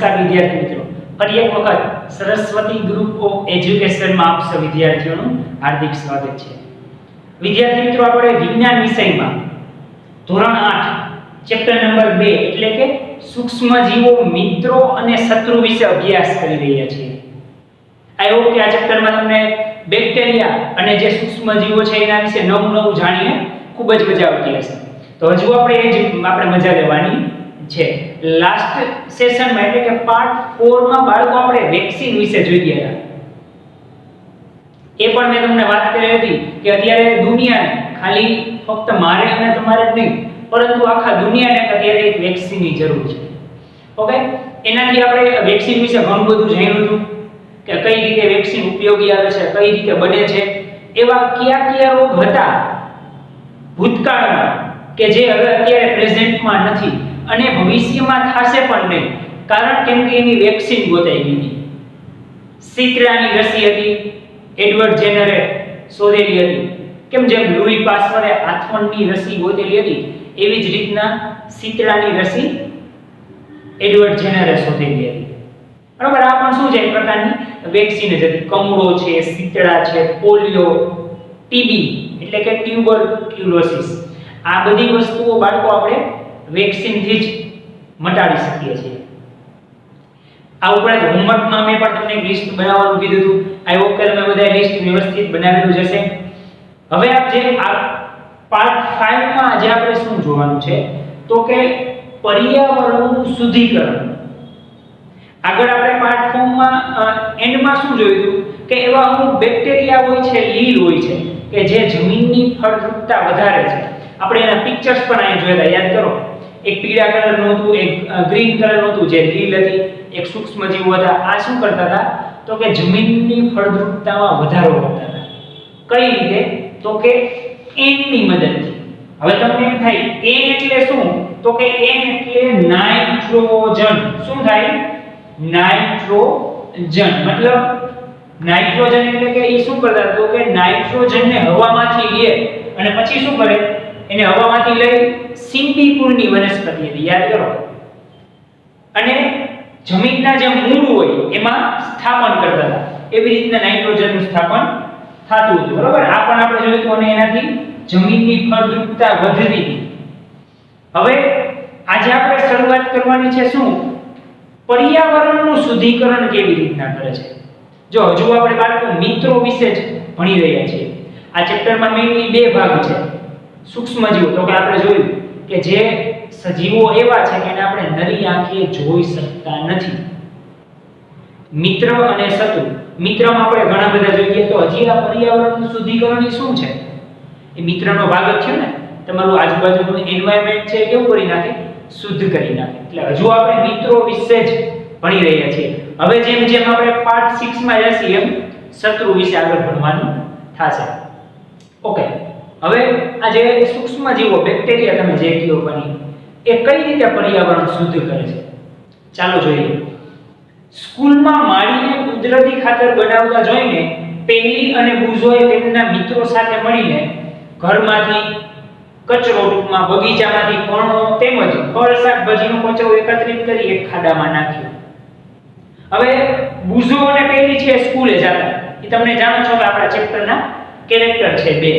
નમસ્કાર વિદ્યાર્થી મિત્રો, ફરી એક વખત સરસ્વતી ગ્રુપ ઓફ એજ્યુકેશનમાં આપ સૌ વિદ્યાર્થીઓનું હાર્દિક સ્વાગત છે। વિદ્યાર્થી મિત્રો, આપણે વિજ્ઞાન વિષયમાં ધોરણ 8 ચેપ્ટર નંબર 2 એટલે કે સૂક્ષ્મજીવો, મિત્રો અને શત્રુ વિશે અભ્યાસ કરી રહ્યા છીએ। આઈ હોપ કે આ ચેપ્ટરમાં તમને બેક્ટેરિયા અને જે સૂક્ષ્મજીવો છે એના વિશે નવું જાણીને ખૂબ જ મજા આવતી હશે। તો હજુ આપણે મજા લેવાની છે। લાસ્ટ સેશનમાં એટલે કે પાર્ટ 4 માં બાળકો આપણે વેક્સિન વિશે જોઈ ગયા હતા। એ પણ મેં તમને વાત કરી હતી કે અત્યારે દુનિયાને ખાલી ફક્ત મારે અને તમારે જ નહીં પરંતુ આખા દુનિયાને અત્યારે એક વેક્સિનની જરૂર છે। ઓકે, એનાથી આપણે વેક્સિન વિશે ઘણું બધું જાણ્યું હતું કે કઈ રીતે વેક્સિન ઉપયોગી આવે છે, કઈ રીતે બને છે, એવા કયા રોગ હતા ભૂતકાળમાં કે જે હવે અત્યારે પ્રેઝન્ટમાં નથી અને ભવિષ્યમાં થશે પણ નહીં, કારણ કેમ કે એની વેક્સિન ગોતાઈ ગઈ હતી। શીતળાની રસી હતી, એડવર્ડ જેનરે શોધેલી હતી। કેમ જેમ લૂઈ પાસ્ટરે આથમણની રસી ગોતેલી હતી એવી જ રીતના શીતળાની રસી એડવર્ડ જેનરે શોધેલી હતી। બરાબર, આ પણ શું છે એક પ્રકારની વેક્સિન જ હતી। કમળો છે, શીતળા છે, પોલિયો, ટીબી એટલે કે ટ્યુબરક્યુલોસિસ, આ બધી વસ્તુઓ બાળકો આપણે વેક્સિનથી જ મટાડી શકીએ છીએ। આ ઉપરાંત હોમવર્કમાં મેં પણ તમને એક લિસ્ટ બનાવવાનું કીધું હતું। આઈ હોપ કે તમે બધા લિસ્ટ વ્યવસ્થિત બનાવેલું જ હશે। હવે આ પાર્ટ 5 માં આજે આપણે શું જોવાનું છે તો કે પર્યાવરણનું શુદ્ધિકરણ। આગળ આપણે પાર્ટ 4 માં એન્ડમાં શું જોયું કે એવા અમુક બેક્ટેરિયા હોય છે, લીલ હોય છે કે જે જમીનની ફળદ્રુપતા વધારે છે। આપણે એના પિક્ચર્સ પણ અહીં જોયા હતા, યાદ કરો। એક પીળા કલરનું હતું, એક ગ્રીન કલરનું હતું જે લીલ હતી, એક સૂક્ષ્મજીવો હતા। આ શું કરતા હતા તો કે જમીનની ફળદ્રુપતામાં વધારો કરતા હતા। કઈ રીતે તો કે એનની મદદથી। હવે તમને એમ થાય એન એટલે શું તો કે એન એટલે નાઇટ્રોજન। શું થાય? નાઇટ્રોજન મતલબ નાઇટ્રોજન એટલે કે એ શું કરતા તો કે નાઇટ્રોજનને હવામાંથી લે અને પછી શું કરે, એને હવામાંથી લઈ સિંપીપુરની વનસ્પતિ હતી, યાદ કરો, અને જમીનના જે મૂળ હોય એમાં સ્થાપન કરતા હતા। એવી રીતના નાઇટ્રોજનનું સ્થાપન થતું હતું, બરાબર। આ પણ આપણે જોયું હતું અને એનાથી જમીનની ફળદ્રુપતા વધતી હતી। હવે આજે આપણે શરૂઆત કરવાની છે શું, પર્યાવરણનું શુદ્ધિકરણ કેવી રીતના કરે છે। જો હજુ આપણે બાળકો મિત્રો વિશે જ ભણી રહ્યા છીએ। આ ચેપ્ટરમાં મેઇનલી બે ભાગ છે। સૂક્ષ્મજીવો તો કે આપણે જોયું કે જે સજીવો એવા છે કે એને આપણે નરી આંખે જોઈ શકતા નથી। મિત્ર અને શત્રુ। મિત્રમાં આપણે ઘણા બધા જોઈએ તો હજી આ પર્યાવરણનું શુદ્ધિકરણ શું છે, એ મિત્રનો ભાગ જ છે ને। તમારું આજુબાજુનું એન્વાયરમેન્ટ છે કેવું કરી નાખે, શુદ્ધ કરી નાખે। એટલે હજુ આપણે મિત્રો વિશે જ ભણી રહ્યા છીએ। હવે જેમ જેમ આપણે પાર્ટ 6 માં જઈએ એમ શત્રુ વિશે આગળ ભણવાનું થશે। ઓકે, હવે આ જે સૂક્ષ્મજીવો બેક્ટેરિયા તમે જે કયો બની એ કઈ રીતે પર્યાવરણ શુદ્ધ કરે છે ચાલો જોઈએ। સ્કૂલમાં માળીને કુદરતી ખાતર બનાવતા જોઈને પેલી અને બુઝોએ તેમના મિત્રો સાથે મળીને ઘરમાંથી કચરો, ટૂંકમાં બગીચામાંથી પર્ણો તેમજ ફળ શાકભાજીનો કચરો એકત્રિત કરી એક ખાડામાં નાખ્યો। હવે બુઝો અને પેલી છે સ્કૂલે જતા, એ તમને જાણો છો કે આપણા ચેપ્ટરના કેરેક્ટર છે બે।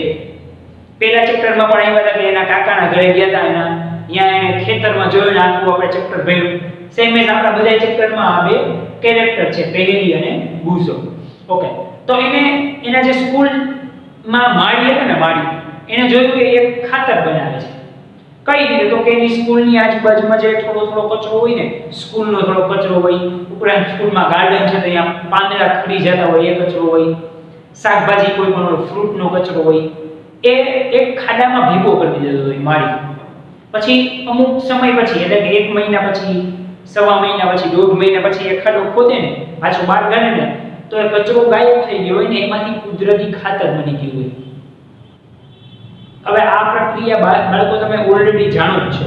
પહેલા ચેપ્ટરમાં પણ આવ્યા હતા કે એના કાકાના ઘરે ગયા હતા, ત્યાં એને ખેતરમાં જોઈને આખું આપણે ચેપ્ટર ભણ્યું। સેમ એજ આપણા બધા ચેપ્ટરમાં આ બે કેરેક્ટર છે, પહેલી અને બુઝો। ઓકે, તો એના જે સ્કૂલમાં માળી હતી ને, માળી એને જોયું કે એક ખાતર બનાવે છે। કઈ રીતે તો કે એની સ્કૂલની આજુબાજુમાં જે થોડો કચરો હોય ને, સ્કૂલનો થોડો કચરો હોય, ઉપરાંત સ્કૂલમાં ગાર્ડન છે ત્યાં પાંદડા ખરી જતા હોય એ કચરો હોય, શાકભાજી કોઈ પણ હોય, ફ્રૂટનો કચરો હોય, એ એક ખાડામાં ભેગો કરી દીધો હોય માળી। પછી અમુક સમય પછી એટલે કે 1 મહિના પછી, 1.5 મહિના પછી, 1.5 મહિના પછી એ ખાડો ખોદે ને, પાછો બહાર કાઢે ને તો એ કચરો ગાયબ થઈ ગયો હોય ને એમાંથી કુદરતી ખાતર બની ગયું હોય। હવે આ પ્રક્રિયા બાળકો તમે ઓલરેડી જાણો જ છો,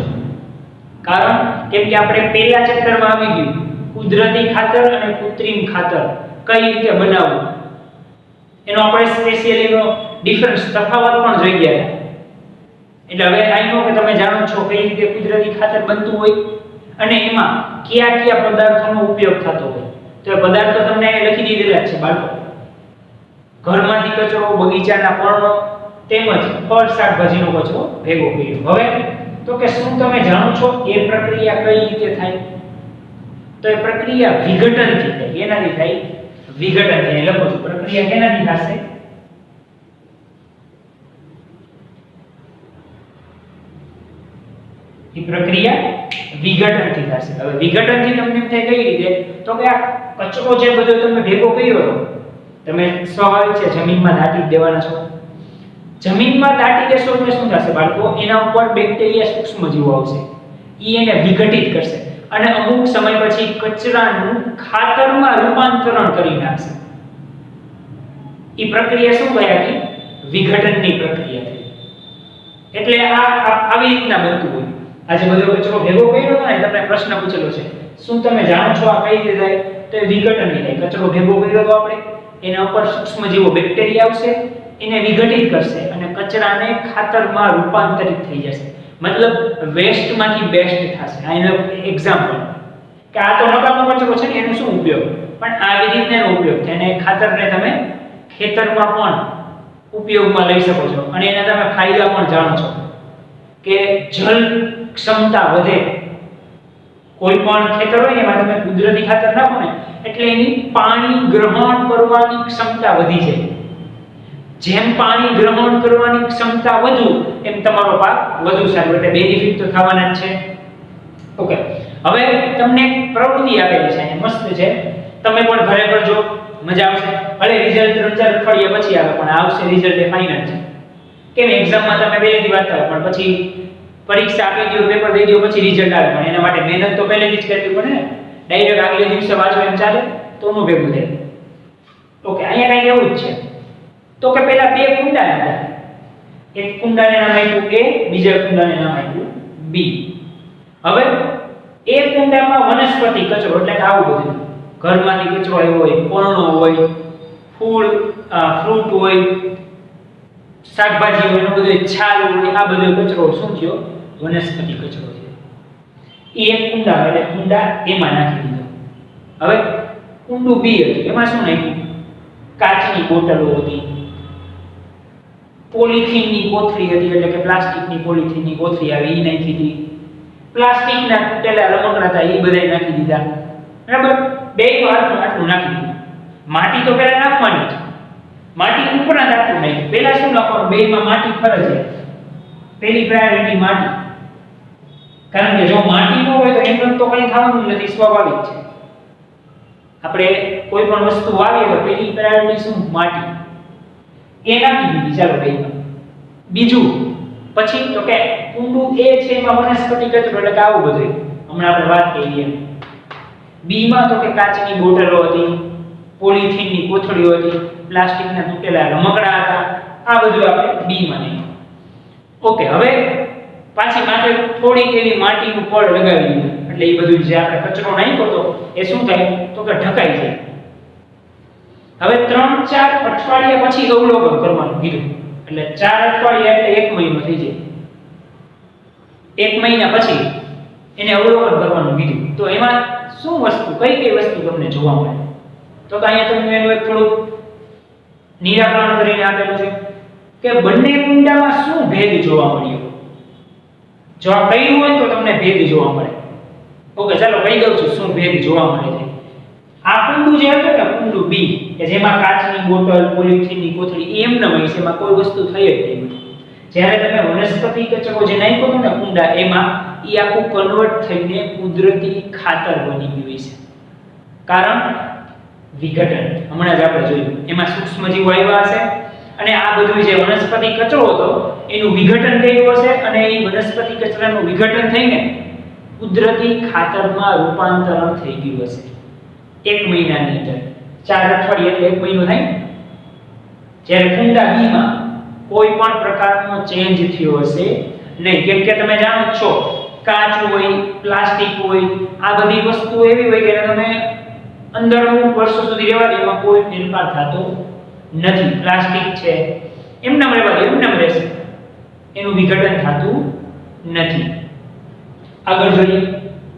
કારણ કેમ કે આપણે પહેલા ચેપ્ટરમાં આવી ગયું કુદરતી ખાતર અને કૃત્રિમ ખાતર કઈ રીતે બનાવવું, એનો આપણે સ્પેશિયલીનો ડિફરન્સ તફાવત પણ જોઈ ગયા। એટલે હવે આઈ નો કે તમે જાણો છો કઈ રીતે કુદરતી ખાતર બનતું હોય અને એમાં કયા કયા પદાર્થોનો ઉપયોગ થતો હોય. તો એ પદાર્થો તમને અહીં લખી દીધેલા છે બાળકો. ઘરમાંથી કચરો, બગીચાના પર્ણો તેમજ ફળ શાકભાજીનો કચરો ભેગો કર્યો. હવે તો કે શું તમે જાણો છો એ પ્રક્રિયા કઈ રીતે થાય? તો એ પ્રક્રિયા વિઘટનથી થાય. એનાથી થાય વિઘટનથી. લખો છો પ્રક્રિયા કેનાથી થશે? એ પ્રક્રિયા વિઘટનથી થશે. હવે વિઘટનથી તમને એમ થાય કઈ રીતે? તો કે આ કચરો જે બધો તમે ભેગો કર્યો હતો, તમે સ્વાભાવિક છે જમીનમાં દાટી દેવાના છો. જમીનમાં દાટી દેશો એટલે શું થશે બાળકો? એના ઉપર બેક્ટેરિયા સૂક્ષ્મજીવો આવશે. ઈ એને વિઘટિત કરશે અને અમુક સમય પછી કચરાનું ખાતરમાં રૂપાંતરણ કરી નાખશે. ઈ પ્રક્રિયા શું કહેવાય? વિઘટનની પ્રક્રિયા થઈ. એટલે આ આવી રીતના બનતું હોય. આજે બધો કચરો ભેગો કર્યો ને, તમને પ્રશ્ન પૂછેલો છે શું તમે જાણો છો આ કઈ રીતે થાય? તો એ વિઘટનથી થાય. કચરો ભેગો કર્યો તો આપણે, એના ઉપર સૂક્ષ્મજીવો બેક્ટેરિયા આવશે, એને વિઘટિત કરશે અને કચરાને ખાતરમાં રૂપાંતરિત થઈ જશે. મતલબ વેસ્ટમાંથી બેસ્ટ થશે. આ એનો એક્ઝામ્પલ કે આ તો નકામો કચરો છે ને, એનો શું ઉપયોગ? પણ આવી રીતનો ઉપયોગ થાય અને ખાતરને તમે ખેતરમાં પણ ઉપયોગમાં લઈ શકો છો. અને એના તમે ફાયદા પણ જાણો છો કે જલ ક્ષમતા વધે. કોઈ પણ ખેતર હોય ને એમાં તમે કુદરતી ખાતર નાખો ને એટલે એની પાણી ગ્રહણ કરવાની ક્ષમતા વધી જાય. જેમ પાણી ગ્રહણ કરવાની ક્ષમતા વધુ એમ તમારો પાક વધુ સારો. એટલે બેનિફિટ તો થવાના જ છે. ઓકે, હવે તમને એક પ્રવૃત્તિ આપેલી છે, મસ્ત છે, તમે પણ ઘરે કરજો, મજા આવશે. ભલે રિઝલ્ટ 3-4 અઠવાડિયા પછી આવે પણ આવશે રિઝલ્ટ એ ફાઇનલ છે. કેમ એક્ઝામમાં તમે પહેલેથી વાંચતા હોય પણ પછી પરીક્ષા આપી દો, પેપર દઈ દો, પછી રિઝલ્ટ આવે. પણ એના માટે મહેનત તો પહેલેથી જ કરવી પડે ને. ડાયરેક્ટ આગલે દિવસે વાંચો એમ ચાલે તો નો ભેગું થાય. ઓકે, અહીંયા કંઈક એવું જ છે. તો કે પહેલા બે કુંડા હતા. એક કુંડાને નામ આપ્યું A, બીજા કુંડાને નામ આપ્યું B. હવે એક કુંડામાં વનસ્પતિ કચરો એટલે કે આવું બધું ઘરમાંથી કચરો આવ્યો હોય, પર્ણો હોય, ફૂલ ફ્રૂટ હોય, શાકભાજી હોય, એનો બધો છાલ હોય, આ બધો કચરો શું થયો? વનસ્પતિ કચરો થયો. એ એક કુંડા એટલે કુંડા એમાં નાખી દીધો. હવે કુંડું B હતું, એમાં શું નાખ્યું? કાચની બોટલો હતી, પોલિથીનની કોથળી હતી, એટલે કે પ્લાસ્ટિકની પોલિથીનની કોથળી આવી એ નાખી દીધી. પ્લાસ્ટિકના તૂટેલા રમકડા હતા એ બધાય નાખી દીધા. બરાબર, બેયમાં આટલું નાખી દીધું. માટી તો પહેલા નાખવાની જ. માટી ઉપરાંત આટલું નાખ્યું. પહેલા શું નાખવાનું? બેયમાં માટી ફરજિયાત. પહેલી પ્રાયોરિટી માટી. કારણ કે જો માટી ન હોય તો એમનું તો કંઈ થવાનું નથી, સ્વાભાવિક છે. આપણે કોઈ પણ વસ્તુ વાવીએ તો પહેલી પ્રાયોરિટી શું? માટી. એ નાખી દીધી ચાલો બેયમાં. બીજું પછી તો કે કુંડું A છે એમાં વનસ્પતિ કચરો એટલે કે આવું બધું હમણાં આપણે વાત કરી એમ. B માં તો કે કાચની બોટલો હતી, પોલિથીનની કોથળીઓ હતી, પ્લાસ્ટિકના તૂટેલા રમકડા હતા. આ બધું આપણે B માં નહીં. ઓકે, હવે પાછી માથે થોડીક એવી માટીનું પડ લગાવી દીધું. એટલે એ બધું જે આપણે કચરો નાખ્યો તો એ શું થાય? તો કે ઢકાઈ જાય. હવે 3-4 અઠવાડિયા પછી અવલોકન કરવાનું કીધું. એટલે 4 અઠવાડિયા એટલે 1 મહિનો થઈ જાય. 1 મહિના પછી એને અવલોકન કરવાનું કીધું. તો એમાં શું વસ્તુ, કઈ વસ્તુ તમને જોવા મળે? તો અહીંયા તમને એનું એક થોડું નિરાકરણ કરીને આપેલું છે કે બંને કુંડામાં શું ભેદ જોવા મળ્યો. જો આ કહ્યું હોય તો તમને ભેદ જોવા મળે. ઓકે, ચાલો કહી દઉં છું શું ભેદ જોવા મળે છે. આ કુંડું જે હતું ને, કુંડું B કે જેમાં કાચની બોટલ, પોલિથીનની કોથળી એમ ન હોય, એમાં કોઈ વસ્તુ થઈ જ નહીં. જ્યારે તમે વનસ્પતિ કચરો જે નાખ્યો હતો ને કુંડા એમાં, એ આખું કન્વર્ટ થઈને કુદરતી ખાતર બની ગયું છે. કારણ વિઘટન. હમણાં જ આપણે જોયું એમાં સૂક્ષ્મજીવો આવ્યા હશે અને આ બધું જે વનસ્પતિ કચરો હતો એનું વિઘટન થયું હશે અને એ વનસ્પતિ કચરાનું વિઘટન થઈને કુદરતી ખાતરમાં રૂપાંતરણ થઈ ગયું હશે 1 મહિનાની અંદર. 4 અઠવાડિયા એટલે 1 મહિનો થાય. જ્યારે કુંડા B માં કોઈ પણ પ્રકારનો ચેન્જ થયો હશે નહીં. કેમ કે તમે જાણો છો કાચ હોય, પ્લાસ્ટિક હોય, આ બધી વસ્તુઓ એવી હોય કે તમે અંદર અમુક વર્ષો સુધી રહેવા દે એમાં કોઈ ફેરફાર થતો નથી. પ્લાસ્ટિક છે એમનામ રહેવા દે, એમનામ રહેશે, એનું વિઘટન થતું નથી. આગળ જોઈએ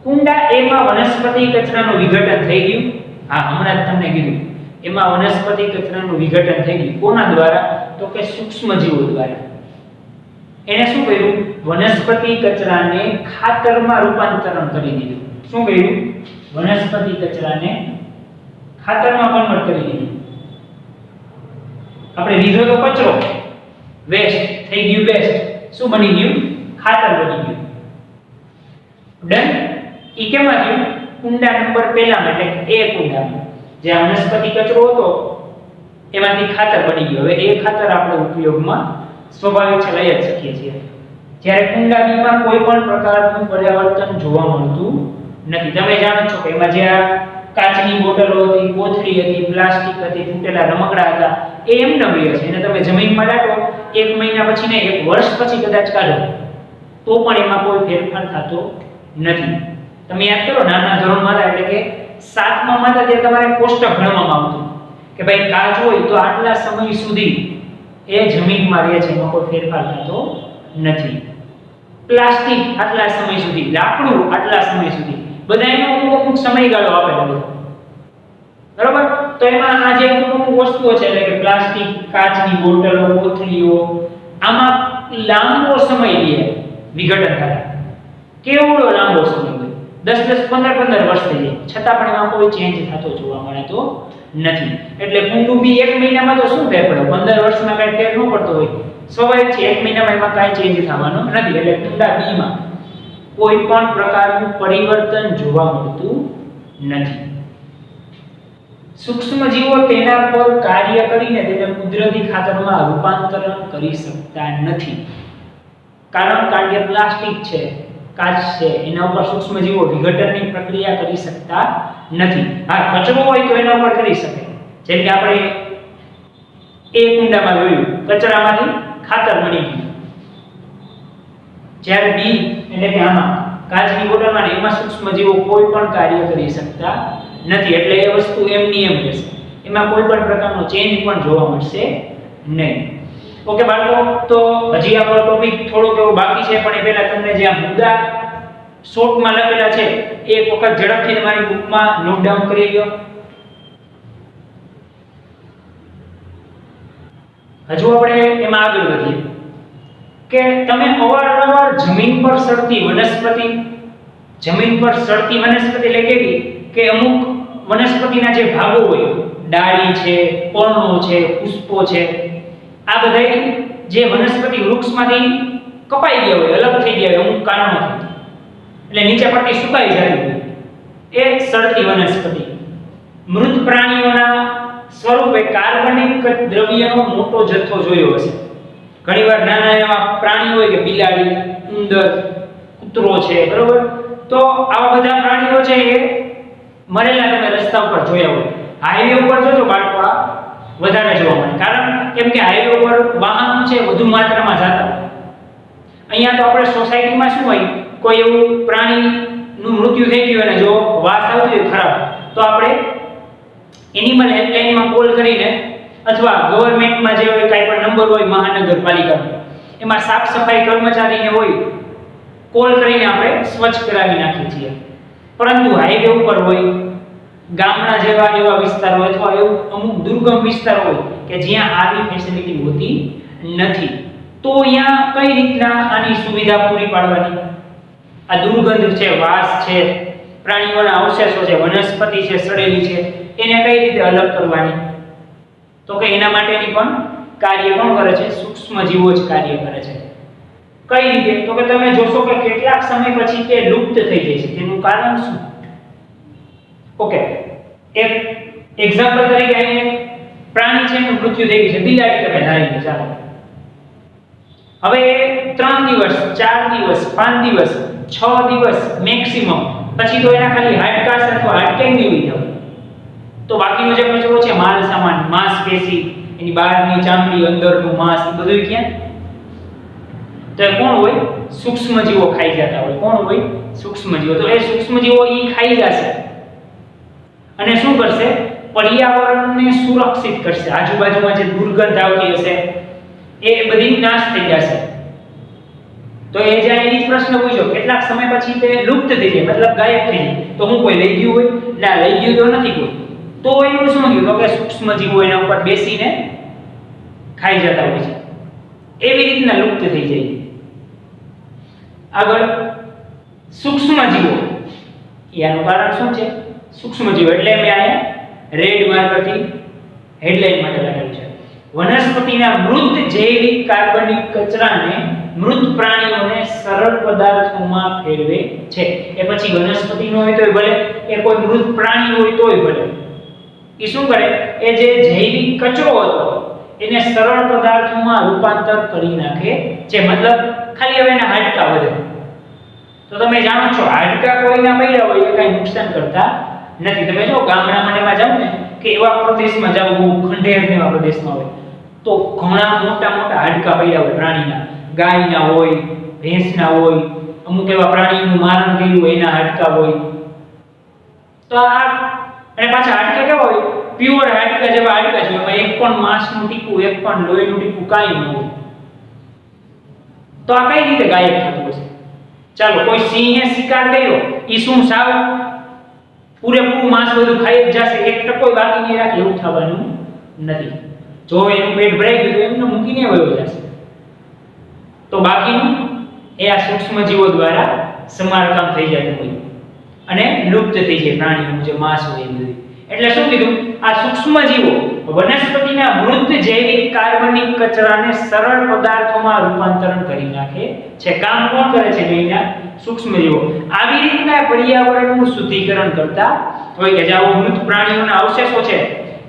કુંડા એમાં વનસ્પતિ કચરાનું વિઘટન થઈ ગયું. હા, હમણાં જ તમને કીધું, એમાં વનસ્પતિ કચરાનું વિઘટન થઈ ગયું. કોના દ્વારા? તો કે સૂક્ષ્મજીવો દ્વારા. એને શું કર્યું? વનસ્પતિ કચરાને ખાતરમાં રૂપાંતરણ કરી દીધું. શું કર્યું? વનસ્પતિ કચરાને ખાતરમાં કન્વર્ટ કરી દીધું. આપણે લીધો તો કચરો, વેસ્ટ થઈ ગયું બેસ્ટ. શું બની ગયું? ખાતર બની ગયું. ડન. ઈ કેમાં થયું? કુંડા નંબર પહેલામાં, એટલે એ કુંડામાં જે વનસ્પતિ કચરો હતો એમાંથી ખાતર બની ગયું. હવે એ ખાતર આપણે ઉપયોગમાં સ્વાભાવિક છે લઈ જ શકીએ છીએ. જ્યારે કુંડા બીમાં કોઈ પણ પ્રકારનું પરિવર્તન જોવા મળતું નથી. તમે જાણો છો કે એમાં જે આ કાચની બોટલો હતી, કોથળી હતી, પ્લાસ્ટિક હતી, તૂટેલા રમકડા હતા, એ એમને રહે છે. એને તમે જમીનમાં દાટો, 1 મહિના પછી ને 1 વર્ષ પછી કદાચ કાઢો તો પણ એમાં કોઈ ફેરફાર થતો નથી. તમે યાદ કરો, નાના ધોરણમાં હતા એટલે કે 7મા માં હતા ત્યારે તમારે કોષ્ટક ગણવામાં આવતું કે ભાઈ કાચ હોય તો આટલા સમય સુધી એ જમીનમાં રહે છે, એમાં કોઈ ફેરફાર થતો નથી. પ્લાસ્ટિક આટલા સમય સુધી, લાકડું આટલા સમય સુધી, બધાનો અમુક સમયગાળો આપેલો હતો. બરોબર? તો એમાં આ જે અમુક વસ્તુઓ છે એટલે કે પ્લાસ્ટિક, કાચની બોટલો, કોથળીઓ, આમાં લાંબો સમય લે વિઘટન થાય. કેવડો લાંબો સમય હોય, 10-10, 15-15 વર્ષ થઈ જાય, છતાં પણ એમાં કોઈ ચેન્જ થતો જોવા મળે તો નથી. એટલે કુંડું બી 1 મહિનામાં તો શું ફેર પડે? 15 વર્ષમાં કઈ ફેર ન પડતો હોય. સ્વાભાવિક છે 1 મહિનામાં એમાં કાંઈ ચેન્જ થવાનો નથી. એટલે કુંડા બીમાં કોઈ પણ પ્રકારનું પરિવર્તન જોવા મળતું નથી. સૂક્ષ્મજીવો તેના પર કાર્ય કરીને તેને કુદરતી ખાતરમાં રૂપાંતરણ કરી શકતા નથી. કારણ કે પ્લાસ્ટિક છે, કાચ છે, એના ઉપર સૂક્ષ્મજીવો વિઘટનની પ્રક્રિયા કરી શકતા નથી. હા, કચરો હોય તો એના ઉપર કરી શકે. જેમ કે આપણે એ કુંડામાં જોયું, કચરામાંથી ખાતર બની ગયું. જ્યારે બી એટલે કે આમાં કાચની બોટલમાં એમાં સૂક્ષ્મજીવો કોઈ પણ કાર્ય કરી શકતા નથી. એટલે એ વસ્તુ એમની એમ રહેશે. એમાં કોઈ પણ પ્રકારનો ચેન્જ પણ જોવા મળશે નહીં. ઓકે બાળકો, તો હજી આપણો ટોપિક થોડોક એવો બાકી છે, પણ એ પહેલા તમને જે આ મુદ્દા શોર્ટમાં લખેલા છે એ એક વખત ઝડપથી તમારી બુકમાં નોટ ડાઉન કરી લો. હજુ આપણે એમાં આગળ વધીએ કે તમે અવારનવાર જમીન પર સડતી વનસ્પતિ એટલે કેવી કે અમુક વનસ્પતિના જે ભાગો હોય, ડાળી છે, પર્ણો છે, પુષ્પો છે, આ બધા જે વનસ્પતિ વૃક્ષમાંથી કપાઈ ગયા હોય, અલગ થઈ ગયા હોય અમુક કારણોથી, એટલે નીચે પડતી સુકાઈ જાય હોય, એ સડતી વનસ્પતિ. મૃત પ્રાણીઓના સ્વરૂપે કાર્બનિક દ્રવ્યનો મોટો જથ્થો જોયો હશે. ઘણીવાર નાના એવા પ્રાણીઓ હોય કે બિલાડી, ઉંદર, કૂતરો છે, બરોબર? તો આવા બધા પ્રાણીઓ છે એ મરેલા તમે રસ્તા ઉપર જોયા હોય. હાઈવે ઉપર જોજો બાળકો, આ વધારે જોવા મળે. કારણ કેમ કે હાઈવે ઉપર વાહનો છે વધુ માત્રામાં જતા. અહીંયા તો આપણે સોસાયટીમાં શું હોય, કોઈ એવું પ્રાણીનું મૃત્યુ થઈ ગયું અને જો વાસ આવતી હોય ખરાબ, તો આપણે એનિમલ હેલ્પલાઇનમાં કોલ કરીને અથવા ગવર્નમેન્ટમાં જે હોય કાંઈ પણ નંબર હોય મહાનગરપાલિકાનો, એમાં સાફ સફાઈ કર્મચારીને હોય, કોલ કરીને આપણે સ્વચ્છ કરાવી નાખીએ છીએ. પરંતુ હાઈવે ઉપર હોય, ગામડા જેવા એવા વિસ્તારો અથવા એવું અમુક દુર્ગમ વિસ્તારો હોય કે જ્યાં આવી ફેસિલિટી હોતી નથી, તો અહીંયા કઈ રીતના આની સુવિધા પૂરી પાડવાની? આ દુર્ગંધ છે, વાસ છે, પ્રાણીઓના અવશેષો છે, વનસ્પતિ છે સડેલી છે, એને કઈ રીતે અલગ કરવાની? તો કે એના માટેની પણ કાર્ય કોણ કરે છે? સૂક્ષ્મજીવો જ કાર્ય કરે છે. કઈ રીતે? તો કે તમે જોશો કે કેટલાક સમય પછી તે લુપ્ત થઈ જાય છે. તેનું કારણ શું? ઓકે, એક એક્ઝામ્પલ તરીકે અહીં પ્રાણી છે એનું મૃત્યુ થઈ ગયું છે, બિલાડી તમે ધારી લો, ચાલો. હવે 3 દિવસ, 4 દિવસ, 5 દિવસ, 6 દિવસ મેક્સિમમ પછી તો એના ખાલી હાડકાસ અથવા હાડકાઈ નીકળી જાય. તો બાકીનો જે કચરો છે, માલ સામાન, માંસપેશી, એની બહારની ચામડી, અંદરનું માંસ, એ બધું ક્યાં? તો એ કોણ હોય? સૂક્ષ્મજીવો ખાઈ જતા હોય. કોણ હોય? સૂક્ષ્મજીવો. તો એ સૂક્ષ્મજીવો ઈ ખાઈ જશે અને શું કરશે? પર્યાવરણને સુરક્ષિત કરશે. આજુબાજુમાં જે દુર્ગંધ આવતી હશે એ બધી નાશ થઈ જશે. તો એ જે અહીં પ્રશ્ન પૂછ્યો કેટલાક સમય પછી તે લુપ્ત થઈ જાય મતલબ ગાયબ થઈ જાય તો હું કોઈ લઈ ગયું હોય ના લઈ ગયું તો નથી કોઈ તો એનું શું થયું તો કે સૂક્ષ્મ જીવો એના ઉપર બેસીને ખાઈ જતા હોય છે એવી રીતના લુપ્ત થઈ જાય આગળ સૂક્ષ્મ જીવો એનું કારણ શું છે સૂક્ષ્મ જીવો એટલે મેં અહીંયા રેડ માર્કરથી હેડલાઈન માટે લખેલું છે વનસ્પતિના મૃત જૈવિક કાર્બનિક કચરાને મૃત પ્રાણીઓને સરળ પદાર્થોમાં ફેરવે છે એ પછી વનસ્પતિ નો હોય તોય ભલે એ કોઈ મૃત પ્રાણી હોય તોય ભલે એ શું કરે એ જે જૈવિક કચરો હતો એને સરળ પદાર્થોમાં રૂપાંતર કરી નાખે છે મતલબ ખાલી હવે એના હાડકા વધે તો તમે જાણો છો હાડકા કોઈના પડ્યા હોય એ કઈ નુકસાન કરતા નથી તમે જો ગામડામાં એમાં જાવ ને કે એવા પ્રદેશમાં જાવ ખંડેર એવા પ્રદેશમાં હોય તો ઘણા મોટા મોટા હાડકા પડ્યા હોય પ્રાણીના ગાયના હોય ભેંસના હોય અમુક એવા પ્રાણીનું મારણ કર્યું હોય એના હાડકા હોય તો આ અને પાછા હાડકા કેવા હોય પ્યોર હાડકા જેવા હાડકા છે એમાં એક પણ માંસનું ટીપું એક પણ લોહીનું ટીપું કાંઈ ન હોય તો આ કઈ રીતે ગાયબ થતું હશે ચાલો કોઈ સિંહે શિકાર કર્યો ઈ શું સાવ પૂરેપૂરું માંસ બધું ખાઈ જ જશે એક ટકો બાકી નહીં રાખે એવું થવાનું નથી જો એનું પેટ ભરાઈ ગયું તો એમને મૂકીને વયો જશે તો બાકીનું એ આ સૂક્ષ્મ જીવો દ્વારા સમારકામ થઈ જતું હોય અને લુપ્ત થઈ જાય પ્રાણીઓનું જે માંસ હોય એ બધું એટલે શું કીધું આ સૂક્ષ્મ જીવો વનસ્પતિના મૃત જૈવિક કાર્બનિક કચરાને સરળ પદાર્થોમાં રૂપાંતરણ કરી નાખે છે કામ કોણ કરે છે એના સૂક્ષ્મ જીવો આવી રીતના પર્યાવરણનું શુદ્ધિકરણ કરતા હોય કે જે આવા મૃત પ્રાણીઓના અવશેષો છે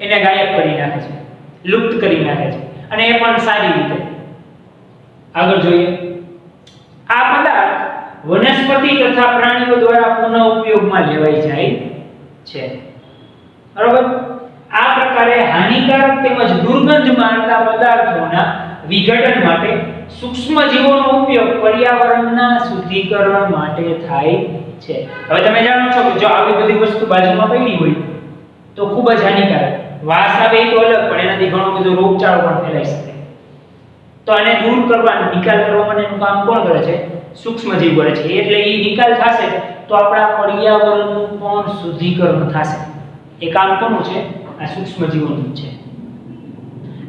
એને ગાયબ કરી નાખે છે લુપ્ત કરી નાખે છે અને એ પણ સારી રીતે આગળ જોઈએ આ પદાર્થ વનસ્પતિ તથા પ્રાણીઓ દ્વારા પુનઃ ઉપયોગમાં લેવાઈ જાય છે બરોબર આ પ્રકારે હાનિકારક તેમજ દુર્ગંધ મારતા પદાર્થોના વિઘટન માટે સૂક્ષ્મ જીવોનો ઉપયોગ પર્યાવરણના શુદ્ધિકરણ માટે થાય છે હવે તમે જાણો છો કે જો આવી બધી વસ્તુ બાજુમાં પડી હોય તો ખૂબ જ હાનિકારક વાસ આવે તો અલગ પણ એનાથી ઘણો બધો રોગચાળો પણ ફેલાઈ શકે તો આને દૂર કરવાનો નિકાલ કરવા માટેનું કામ કોણ કરે છે સૂક્ષ્મ જીવ કરે છે એટલે એ નિકાલ થશે તો આપણા પર્યાવરણનું પણ શુદ્ધિકરણ થશે એ કામ કોનું છે આ સૂક્ષ્મ જીવોનું છે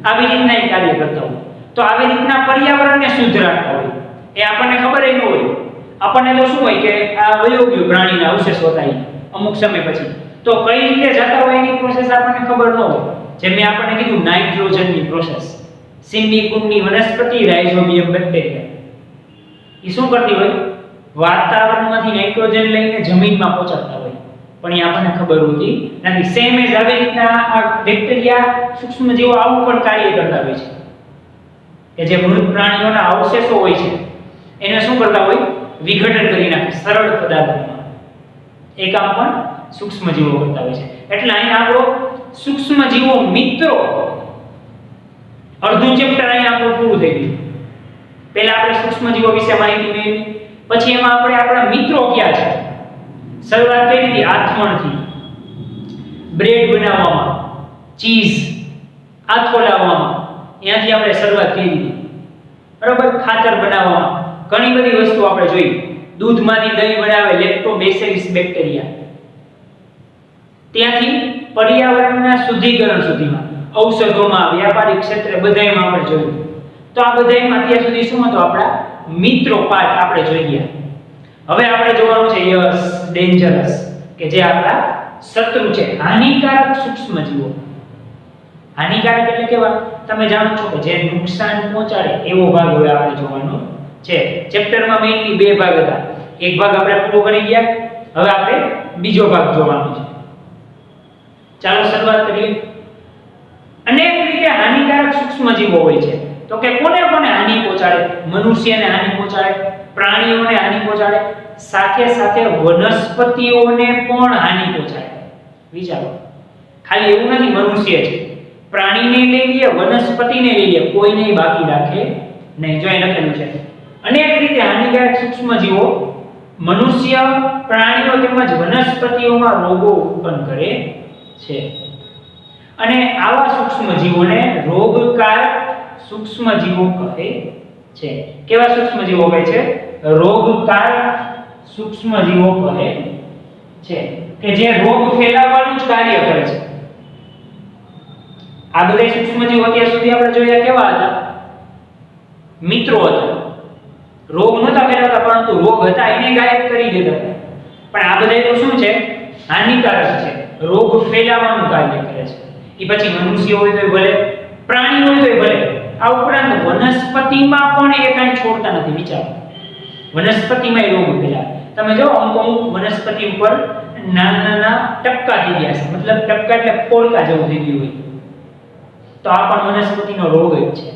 આવી રીતના એ કાર્ય કરતા હોય તો આવી રીતના પર્યાવરણને શુદ્ધ રાખતા હોય એ આપણને ખબર ન હોય આપણને તો શું હોય કે આ વયોગ્ય પ્રાણીના અવશેષ હતા અમુક સમય પછી તો કઈ રીતે જતા હોય એની પ્રોસેસ આપણને ખબર ન હોય જેમ મેં આપણને કીધું નાઇટ્રોજનની પ્રોસેસ સિમ્બિકુમની વનસ્પતિ રાઇઝોબિયમ બેક્ટેરિયા એ શું કરતી હોય વાતાવરણમાંથી નાઇટ્રોજન લઈને જમીનમાં પહોંચાડતા હોય પણ એ આપણને ખબર હોતી નથી સેમ એજ આવી રીતના આ બેક્ટેરિયા સૂક્ષ્મ જીવો આવું પણ કાર્ય કરતા હોય છે કે જે મૃત પ્રાણીઓના અવશેષો હોય છે એને શું કરતા હોય વિઘટન કરી નાખે સરળ પદાર્થોમાં એ કામ પણ સૂક્ષ્મ જીવો કરતા હોય છે એટલે અહીં આપણો સૂક્ષ્મ જીવો મિત્રો અડધું ચેપ્ટર અહીં આપણું પૂરું થઈ ગયું પહેલા આપણે સૂક્ષ્મ જીવો વિશે માહિતી મેળવી પછી એમાં આપણે આપણા મિત્રો ક્યાં છે શરૂઆત કરી હતી આથમણથી બ્રેડ બનાવવામાં ચીઝ આથો લાવવામાં ત્યાંથી આપણે શરૂઆત કરી હતી બરાબર ખાતર બનાવવામાં ઘણી બધી વસ્તુ આપણે જોઈ દૂધમાંથી દહીં બનાવે લેક્ટોબેસિલસ બેક્ટેરિયા ત્યાંથી પર્યાવરણના શુદ્ધિકરણ સુધીમાં ઔષધોમાં વ્યાપારિક ક્ષેત્રે બધાયમાં આપણે જોયું તો આ બધાયમાં અત્યાર સુધી શું હતો આપણા મિત્રો પાઠ આપણે જોઈ ગયા હવે આપણે જોવાનું છે યસ ડેન્જરસ કે જે આપણા શત્રુ છે હાનિકારક સૂક્ષ્મ જીવો હાનિકારક એટલે કેવા તમે જાણો છો કે જે નુકસાન પહોંચાડે એવો ભાગ હવે આપણે જોવાનો છે ચેપ્ટરમાં મેઇનલી બે ભાગ હતા એક ભાગ આપણે પૂરો કરી ગયા હવે આપણે બીજો ભાગ જોવાનો છે ચાલો શરૂઆત કરીએ અનેક રીતે હાનિકારક સૂક્ષ્મ જીવો હોય છે તો કે કોને કોને હાનિ પહોંચાડે મનુષ્યને હાનિ પહોંચાડે પ્રાણીઓને હાનિ પહોંચાડે સાથે સાથે વનસ્પતિઓને પણ હાનિ પહોંચાડે વિચારો ખાલી એવું નથી મનુષ્ય છે પ્રાણીને લઈ લે વનસ્પતિને લઈ લે કોઈને બાકી રાખે નહીં જો એ લખેલું છે અનેક રીતે હાનિકારક સૂક્ષ્મ જીવો મનુષ્ય પ્રાણીઓ તેમજ વનસ્પતિઓમાં રોગો ઉત્પન્ન કરે છે અને આવા સૂક્ષ્મ જીવોને રોગકારક સૂક્ષ્મ જીવો કહે છે. કેવા સૂક્ષ્મજીવો કહે છે? રોગકારક સૂક્ષ્મજીવો કહે છે કે જે રોગ ફેલાવવાનું જ કાર્ય કરે છે. આ બધા સૂક્ષ્મજીવો અત્યાર સુધી આપણે જોયા કેવા હતા? મિત્રો હતા. રોગ નહોતા ફેલાવતા પરંતુ રોગ હતા એને ગાયબ કરી દેતા હતા. પણ આ બધા તો શું છે? હાનિકારક છે. રોગ ફેલાવવાનું કાર્ય કરે છે. એ પછી મનુષ્ય હોય તોય ભલે, પ્રાણી હોય તોય ભલે. આ ઉપરાંત વનસ્પતિમાં પણ એ કાંઈ છોડતા નથી. વિચારો, વનસ્પતિમાં રોગ ફેલાવે. તમે જો અમુક વનસ્પતિ ઉપર નાના નાના ટપકા થઈ ગયા છે, મતલબ ટપકા એટલે પોલકા જેવું થઈ ગયું હોય, તો આ પણ વનસ્પતિનો રોગ જ છે.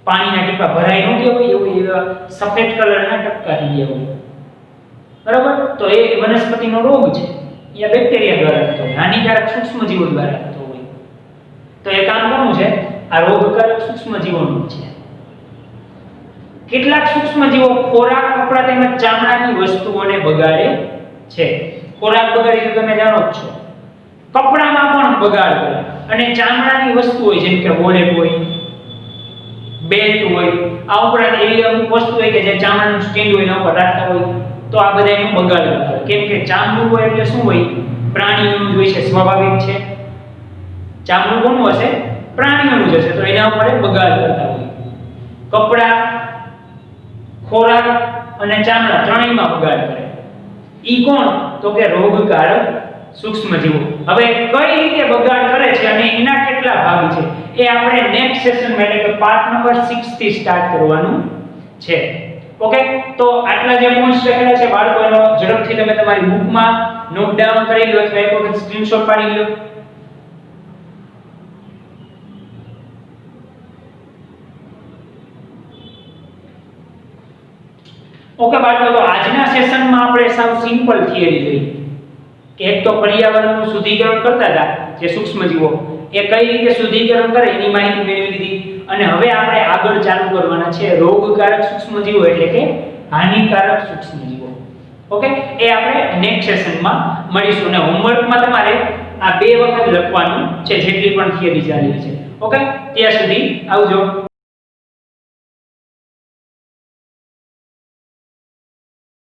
પાણીના ટીપા ભરાઈ ન ગયા હોય એવું એવા સફેદ કલરના ટપકા થઈ ગયા હોય, બરાબર? તો એ વનસ્પતિનો રોગ છે. એ બેક્ટેરિયા દ્વારા થતો હોય, હાનિકારક સૂક્ષ્મજીવો દ્વારા થતો હોય. તો એ કામ કોનું છે? આ રોગકારક સૂક્ષ્મજીવોનું છે. કેટલાક સૂક્ષ્મજીવો ખોરાક, કપડા તેમજ ચામડાની વસ્તુઓને બગાડે છે. ખોરાક બગાડી તો તમે જાણો જ છો. કપડામાં પણ બગાડ કરે અને ચામડાની વસ્તુ હોય જેમ કે વોલેટ હોય, બેલ્ટ હોય, આ ઉપરાંત એવી અમુક વસ્તુ હોય કે જે ચામડાનું સ્ટેન્ડ હોય એના ઉપર રાખતા હોય, તો આ બધા એનો બગાડ કરે. કેમ કે ચામડું હોય એટલે શું હોય? પ્રાણીઓનું જ હોય છે, સ્વાભાવિક છે. ચામડું કોનું હશે? પ્રાણીઓનું જ હશે, તો એના ઉપર બગાડ કરતા હોય. કપડા, ખોરાક અને ચામડા ત્રણેયમાં બગાડ કરે. ઈ કોણ? તો કે રોગકારક સૂક્ષ્મજીવો. હવે કઈ રીતે બગાડ કરે છે અને એના કેટલા ભાગ છે એ આપણે નેક્સ્ટ સેશનમાં એટલે કે પાર્ટ નંબર 6 થી સ્ટાર્ટ કરવાનું છે. ઓકે, તો આટલા જે પોઈન્ટ્સ લખેલા છે બાળકો એનો ઝડપથી તમે તમારી બુકમાં નોટ ડાઉન કરી લો અથવા એક વખત સ્ક્રીનશોટ પાડી લો. ઓકે બાળકો, તો આજના સેશનમાં આપણે સાવ સિમ્પલ થિયરી જોઈ કે એક તો પર્યાવરણનું શુદ્ધિકરણ કરતા હતા જે સૂક્ષ્મજીવો, એ કઈ રીતે શુદ્ધિકરણ કરે એની માહિતી મેળવી લીધી. અને હવે આપણે આગળ ચાલુ કરવાના છે રોગકારક સૂક્ષ્મજીવો એટલે કે હાનિકારક સૂક્ષ્મજીવો. ઓકે, એ આપણે નેક્સ્ટ સેશનમાં મળીશું. અને હોમવર્કમાં તમારે આ 2 વખત લખવાનું છે જેટલી પણ થિયરી ચાલી છે. ઓકે, ત્યાં સુધી આવજો.